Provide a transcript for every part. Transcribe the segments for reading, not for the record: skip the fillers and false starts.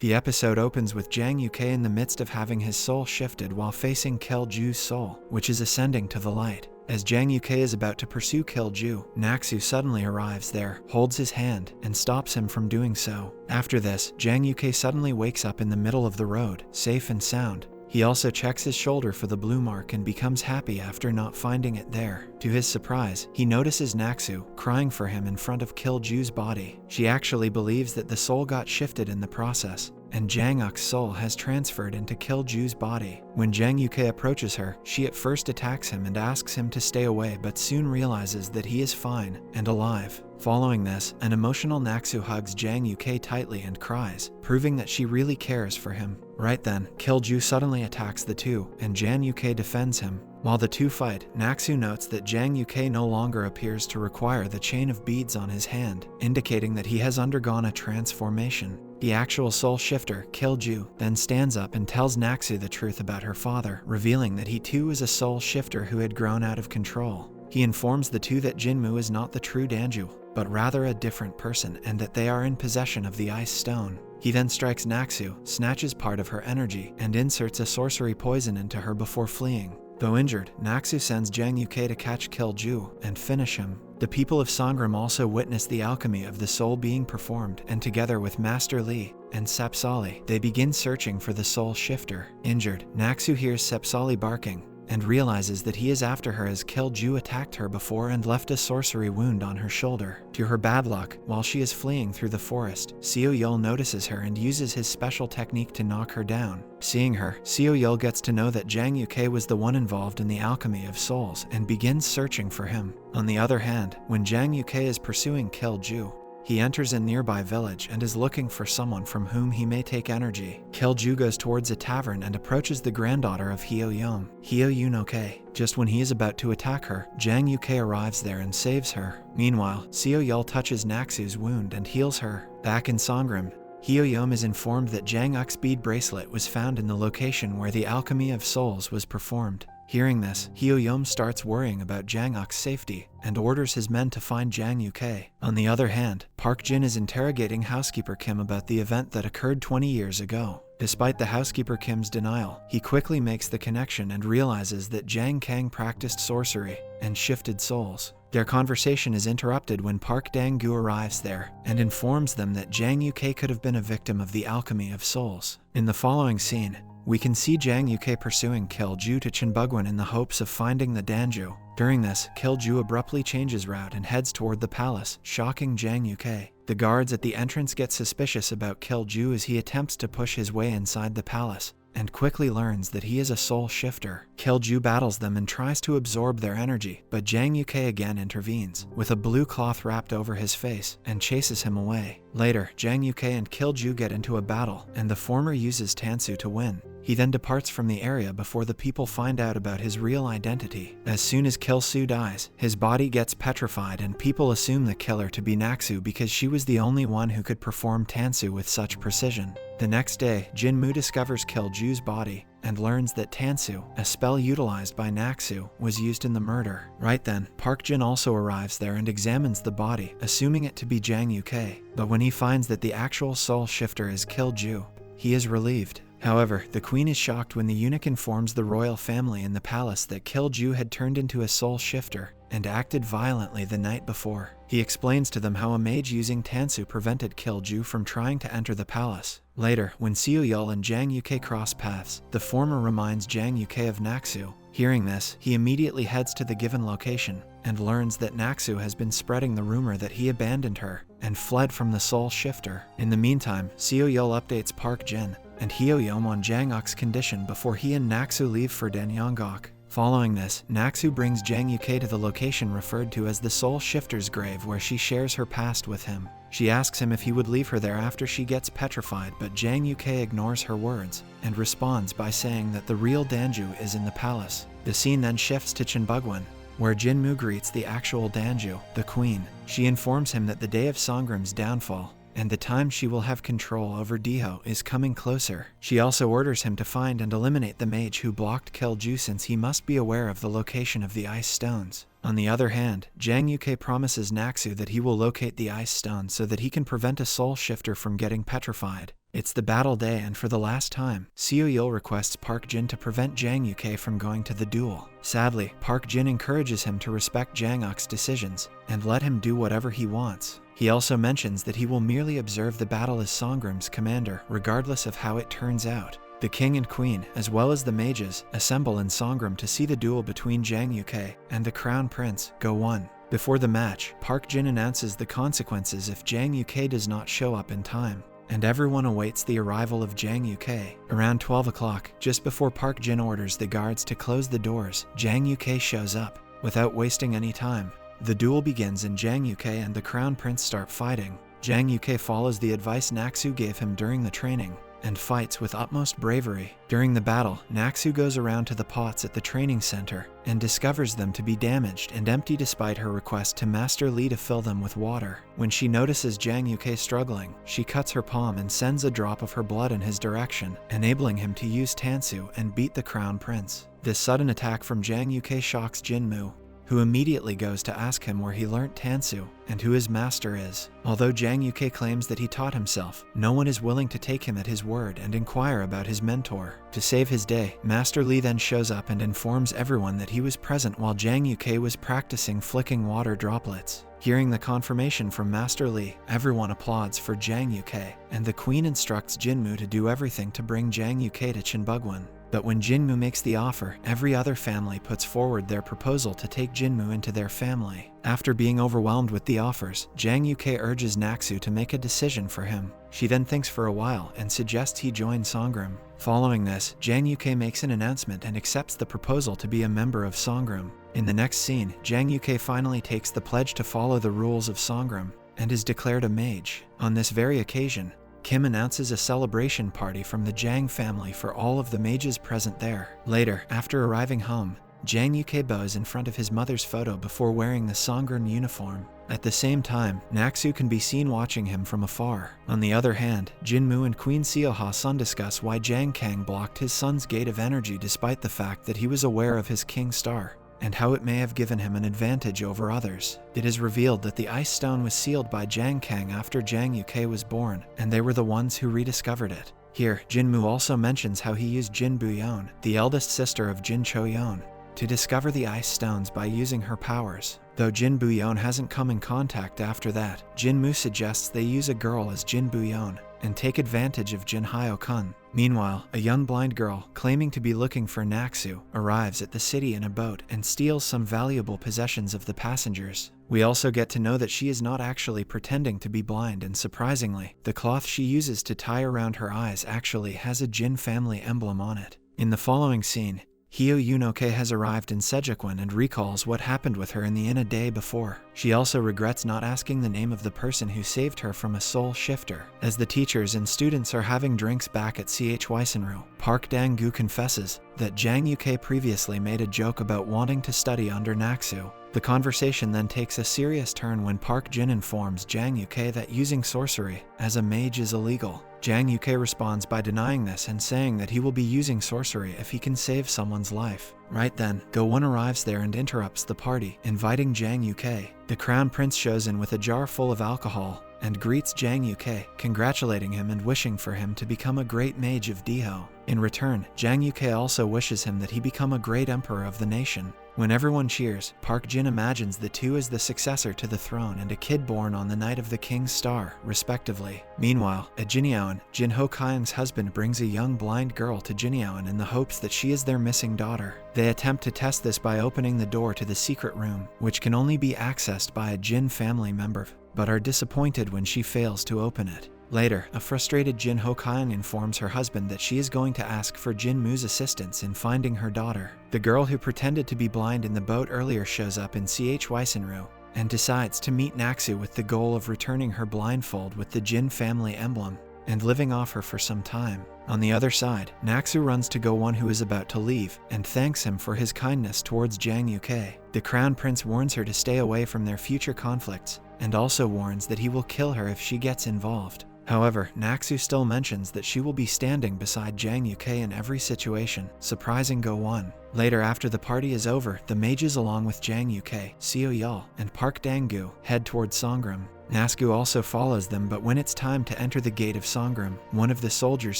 The episode opens with Jang Uk in the midst of having his soul shifted while facing Kil-ju's soul, which is ascending to the light. As Jang Uk is about to pursue Kil-ju, Naksu suddenly arrives there, holds his hand, and stops him from doing so. After this, Jang Uk suddenly wakes up in the middle of the road, safe and sound. He also checks his shoulder for the blue mark and becomes happy after not finding it there. To his surprise, he notices Naksu crying for him in front of Kil-ju's body. She actually believes that the soul got shifted in the process, and Jang Uk's soul has transferred into Kil-ju's body. When Jang Uk approaches her, she at first attacks him and asks him to stay away, but soon realizes that he is fine and alive. Following this, an emotional Naksu hugs Jang Uk tightly and cries, proving that she really cares for him. Right then, Kil-ju suddenly attacks the two, and Jang Uk defends him. While the two fight, Naksu notes that Jang Uk no longer appears to require the chain of beads on his hand, indicating that he has undergone a transformation. The actual soul shifter, Kil-ju, then stands up and tells Naksu the truth about her father, revealing that he too is a soul shifter who had grown out of control. He informs the two that Jinmu is not the true Danju, but rather a different person, and that they are in possession of the ice stone. He then strikes Naksu, snatches part of her energy, and inserts a sorcery poison into her before fleeing. Though injured, Naksu sends Jang Uk to catch Kil-ju and finish him. The people of Sangram also witness the alchemy of the soul being performed, and together with Master Li and Sapsali, they begin searching for the soul shifter. Injured, Naksu hears Sapsali barking and realizes that he is after her as Kil-ju attacked her before and left a sorcery wound on her shoulder. To her bad luck, while she is fleeing through the forest, Seo-yeol notices her and uses his special technique to knock her down. Seeing her, Seo-yeol gets to know that Jang Uk was the one involved in the alchemy of souls and begins searching for him. On the other hand, when Jang Uk is pursuing Kil-ju, he enters a nearby village and is looking for someone from whom he may take energy. Kil-ju goes towards a tavern and approaches the granddaughter of Hyo-yeom, Hyo-yunoke. Just when he is about to attack her, Jang Uk arrives there and saves her. Meanwhile, Seo-yeol touches Naksu's wound and heals her. Back in Sangram, Hyo-yeom is informed that Jang Uk's bead bracelet was found in the location where the alchemy of souls was performed. Hearing this, Hyo-yeom starts worrying about Jang Uk's safety and orders his men to find Jang Uk. On the other hand, Park Jin is interrogating housekeeper Kim about the event that occurred 20 years ago. Despite the housekeeper Kim's denial, he quickly makes the connection and realizes that Jang Kang practiced sorcery and shifted souls. Their conversation is interrupted when Park Dang-gu arrives there and informs them that Jang Uk could have been a victim of the alchemy of souls. In the following scene, we can see Jang Uk pursuing Kil-ju to Chunbugwan in the hopes of finding the Danju. During this, Kil-ju abruptly changes route and heads toward the palace, shocking Jang Uk. The guards at the entrance get suspicious about Kil-ju as he attempts to push his way inside the palace, and quickly learns that he is a soul shifter. Kil-ju battles them and tries to absorb their energy, but Jang Uk again intervenes, with a blue cloth wrapped over his face, and chases him away. Later, Jang Uk and Kil-ju get into a battle, and the former uses Tansu to win. He then departs from the area before the people find out about his real identity. As soon as Kil-su dies, his body gets petrified and people assume the killer to be Naksu because she was the only one who could perform Tansu with such precision. The next day, Jinmu discovers Kil-ju's body and learns that Tansu, a spell utilized by Naksu, was used in the murder. Right then, Park Jin also arrives there and examines the body, assuming it to be Jang Uk. But when he finds that the actual soul shifter is Kil-ju, he is relieved. However, the queen is shocked when the eunuch informs the royal family in the palace that Kil-ju had turned into a soul shifter and acted violently the night before. He explains to them how a mage using Tansu prevented Kil-ju from trying to enter the palace. Later, when Seo-yeol and Jang Uk cross paths, the former reminds Jang Uk of Naksu. Hearing this, he immediately heads to the given location and learns that Naksu has been spreading the rumor that he abandoned her and fled from the soul shifter. In the meantime, Seo-yeol updates Park Jin and Hyo-yeom on Jang Uk's condition before he and Naksu leave for Danyangok. Following this, Naksu brings Jang Uk to the location referred to as the Soul Shifter's grave where she shares her past with him. She asks him if he would leave her there after she gets petrified, but Jang Uk ignores her words and responds by saying that the real Danju is in the palace. The scene then shifts to Chunbugwan, where Jinmu greets the actual Danju, the queen. She informs him that the day of Songram's downfall and the time she will have control over Diho is coming closer. She also orders him to find and eliminate the mage who blocked Kil-ju since he must be aware of the location of the ice stones. On the other hand, Jang Uk promises Naksu that he will locate the ice stone so that he can prevent a soul shifter from getting petrified. It's the battle day, and for the last time, Seo Yul requests Park Jin to prevent Jang Yuke from going to the duel. Sadly, Park Jin encourages him to respect Jang Uk's decisions and let him do whatever he wants. He also mentions that he will merely observe the battle as Songrim's commander, regardless of how it turns out. The king and queen, as well as the mages, assemble in Songrim to see the duel between Jang Yuke and the crown prince, Go-won. Before the match, Park Jin announces the consequences if Jang Yuke does not show up in time, and everyone awaits the arrival of Jang Yuke. Around 12 o'clock, just before Park Jin orders the guards to close the doors, Jang Yuke shows up. Without wasting any time, the duel begins and Jang Yuke and the crown prince start fighting. Jang Yuke follows the advice Naxu gave him during the training and fights with utmost bravery. During the battle, Naxu goes around to the pots at the training center and discovers them to be damaged and empty despite her request to Master Li to fill them with water. When she notices Jang Yuke struggling, she cuts her palm and sends a drop of her blood in his direction, enabling him to use Tansu and beat the crown prince. This sudden attack from Jang Yuke shocks Jinmu, who immediately goes to ask him where he learnt Tansu and who his master is. Although Jang Yuke claims that he taught himself, no one is willing to take him at his word and inquire about his mentor. To save his day, Master Li then shows up and informs everyone that he was present while Jang Yuke was practicing flicking water droplets. Hearing the confirmation from Master Li, everyone applauds for Jang Yuke, and the queen instructs Jinmu to do everything to bring Jang Yuke to Chinbugwan. But when Jinmu makes the offer, every other family puts forward their proposal to take Jinmu into their family. After being overwhelmed with the offers, Jang Yuke urges Naxu to make a decision for him. She then thinks for a while and suggests he join Songrim. Following this, Jang Yuke makes an announcement and accepts the proposal to be a member of Songrim. In the next scene, Jang Yuke finally takes the pledge to follow the rules of Songrim and is declared a mage. On this very occasion, Kim announces a celebration party from the Jang family for all of the mages present there. Later, after arriving home, Jang Yuke bows in front of his mother's photo before wearing the Songrim uniform. At the same time, Naxu can be seen watching him from afar. On the other hand, Jinmu and Queen Seoha Sun discuss why Jang Kang blocked his son's gate of energy despite the fact that he was aware of his king star, and how it may have given him an advantage over others. It is revealed that the ice stone was sealed by Jang Kang after Jang Yuke was born, and they were the ones who rediscovered it. Here, Jinmu also mentions how he used Jin Buyon, the eldest sister of Jin Choyon, to discover the ice stones by using her powers. Though Jin Buyon hasn't come in contact after that, Jinmu suggests they use a girl as Jin Buyon and take advantage of Jin Hyo-kun. Meanwhile, a young blind girl, claiming to be looking for Naxu, arrives at the city in a boat and steals some valuable possessions of the passengers. We also get to know that she is not actually pretending to be blind, and surprisingly, the cloth she uses to tie around her eyes actually has a Jin family emblem on it. In the following scene, Hyo Yunoke has arrived in Sejikwan and recalls what happened with her in the inn a day before. She also regrets not asking the name of the person who saved her from a soul shifter. As the teachers and students are having drinks back at CH Weisenru, Park Dang-gu confesses that Jang Yuke previously made a joke about wanting to study under Naxu. The conversation then takes a serious turn when Park Jin informs Jang Yuke that using sorcery as a mage is illegal. Jang Yuke responds by denying this and saying that he will be using sorcery if he can save someone's life. Right then, Go-won arrives there and interrupts the party, inviting Jang Yuke. The crown prince shows in with a jar full of alcohol and greets Jang Yuke, congratulating him and wishing for him to become a great mage of Diho. In return, Jang Yuke also wishes him that he become a great emperor of the nation. When everyone cheers, Park Jin imagines the two as the successor to the throne and a kid born on the night of the king's star, respectively. Meanwhile, at Jinyaon, Jin Ho-kyung's husband brings a young blind girl to Jinyaon in the hopes that she is their missing daughter. They attempt to test this by opening the door to the secret room, which can only be accessed by a Jin family member, but are disappointed when she fails to open it. Later, a frustrated Jin Ho-kyung informs her husband that she is going to ask for Jinmu's assistance in finding her daughter. The girl who pretended to be blind in the boat earlier shows up in CH Weisenru and decides to meet Naxu with the goal of returning her blindfold with the Jin family emblem and living off her for some time. On the other side, Naxu runs to Go-won, who is about to leave, and thanks him for his kindness towards Jang Yuke. The crown prince warns her to stay away from their future conflicts and also warns that he will kill her if she gets involved. However, Naxu still mentions that she will be standing beside Jang Yuke in every situation, surprising Go-won. Later, after the party is over, the mages along with Jang Yuke, Seo Yul, and Park Dang-gu head towards Songrim. Naksu also follows them, but when it's time to enter the gate of Sangrum, one of the soldiers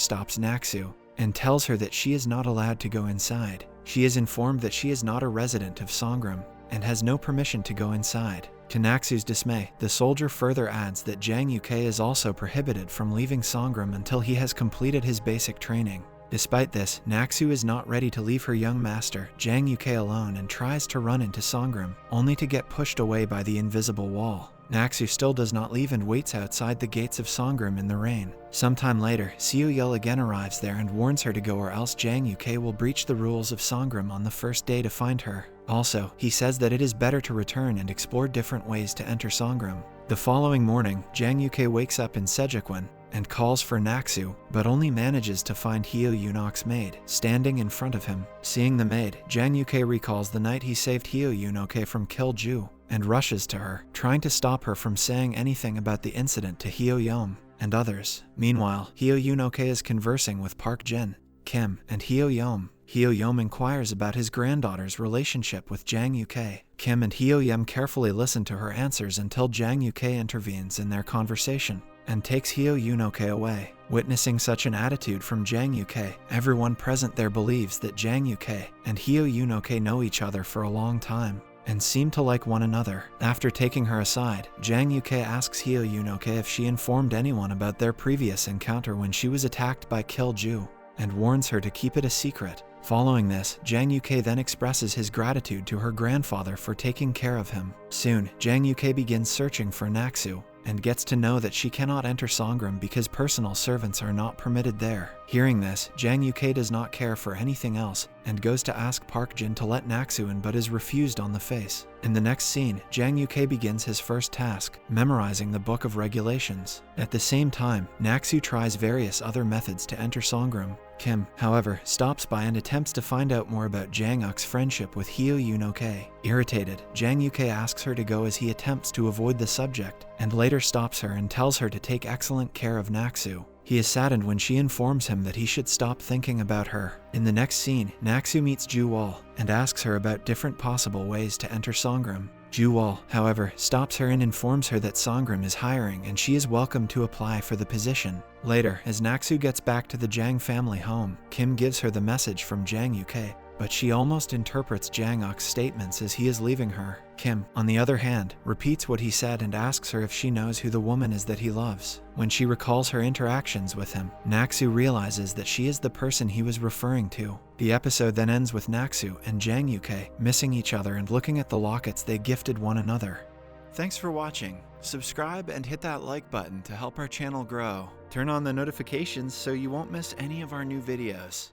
stops Naksu and tells her that she is not allowed to go inside. She is informed that she is not a resident of Sangrum and has no permission to go inside. To Naksu's dismay, the soldier further adds that Jang Uk is also prohibited from leaving Sangrum until he has completed his basic training. Despite this, Naksu is not ready to leave her young master, Jang Uk, alone and tries to run into Sangrum, only to get pushed away by the invisible wall. Naksu still does not leave and waits outside the gates of Sangrum in the rain. Sometime later, Seoyeol again arrives there and warns her to go, or else Jang Uk will breach the rules of Sangrum on the first day to find her. Also, he says that it is better to return and explore different ways to enter Sangrum. The following morning, Jang Uk wakes up in Sejikwan and calls for Naksu, but only manages to find Hyo Yunok's maid standing in front of him. Seeing the maid, Jang Uk recalls the night he saved Hyo Yunok from Kilju and rushes to her, trying to stop her from saying anything about the incident to Hyo Yom and others. Meanwhile, Hyo Yunok is conversing with Park Jin, Kim, and Hyo Yom. Hyo Yom inquires about his granddaughter's relationship with Jang Uk. Kim and Hyo Yom carefully listen to her answers until Jang Uk intervenes in their conversation and takes Hyo Yunok away. Witnessing such an attitude from Jang Uk, everyone present there believes that Jang Uk and Hyo Yunok know each other for a long time and seem to like one another. After taking her aside, Jang Uk asks Hyo Yunok if she informed anyone about their previous encounter when she was attacked by Kilju, and warns her to keep it a secret. Following this, Jang Uk then expresses his gratitude to her grandfather for taking care of him. Soon, Jang Uk begins searching for Naksu and gets to know that she cannot enter Sangrum because personal servants are not permitted there. Hearing this, Jang Uk does not care for anything else and goes to ask Park Jin to let Naksu in, but is refused on the face. In the next scene, Jang Uk begins his first task, memorizing the Book of Regulations. At the same time, Naksu tries various other methods to enter Sangrum. Kim, however, stops by and attempts to find out more about Jang Uk's friendship with Hyo Yunok. Irritated, Jang Uk asks her to go as he attempts to avoid the subject, and later stops her and tells her to take excellent care of Naksu. He is saddened when she informs him that he should stop thinking about her. In the next scene, Naksu meets Ju-wol and asks her about different possible ways to enter Sangrum. Ju-wol, however, stops her and informs her that Sangrum is hiring and she is welcome to apply for the position. Later, as Naksu gets back to the Jang family home, Kim gives her the message from Jang Uk, but she almost interprets Jang Uk's statements as he is leaving her. Kim, on the other hand, repeats what he said and asks her if she knows who the woman is that he loves. When she recalls her interactions with him, Naksu realizes that she is the person he was referring to. The episode then ends with Naksu and Jang Uk missing each other and looking at the lockets they gifted one another. Thanks for watching. Subscribe and hit that like button to help our channel grow. Turn on the notifications so you won't miss any of our new videos.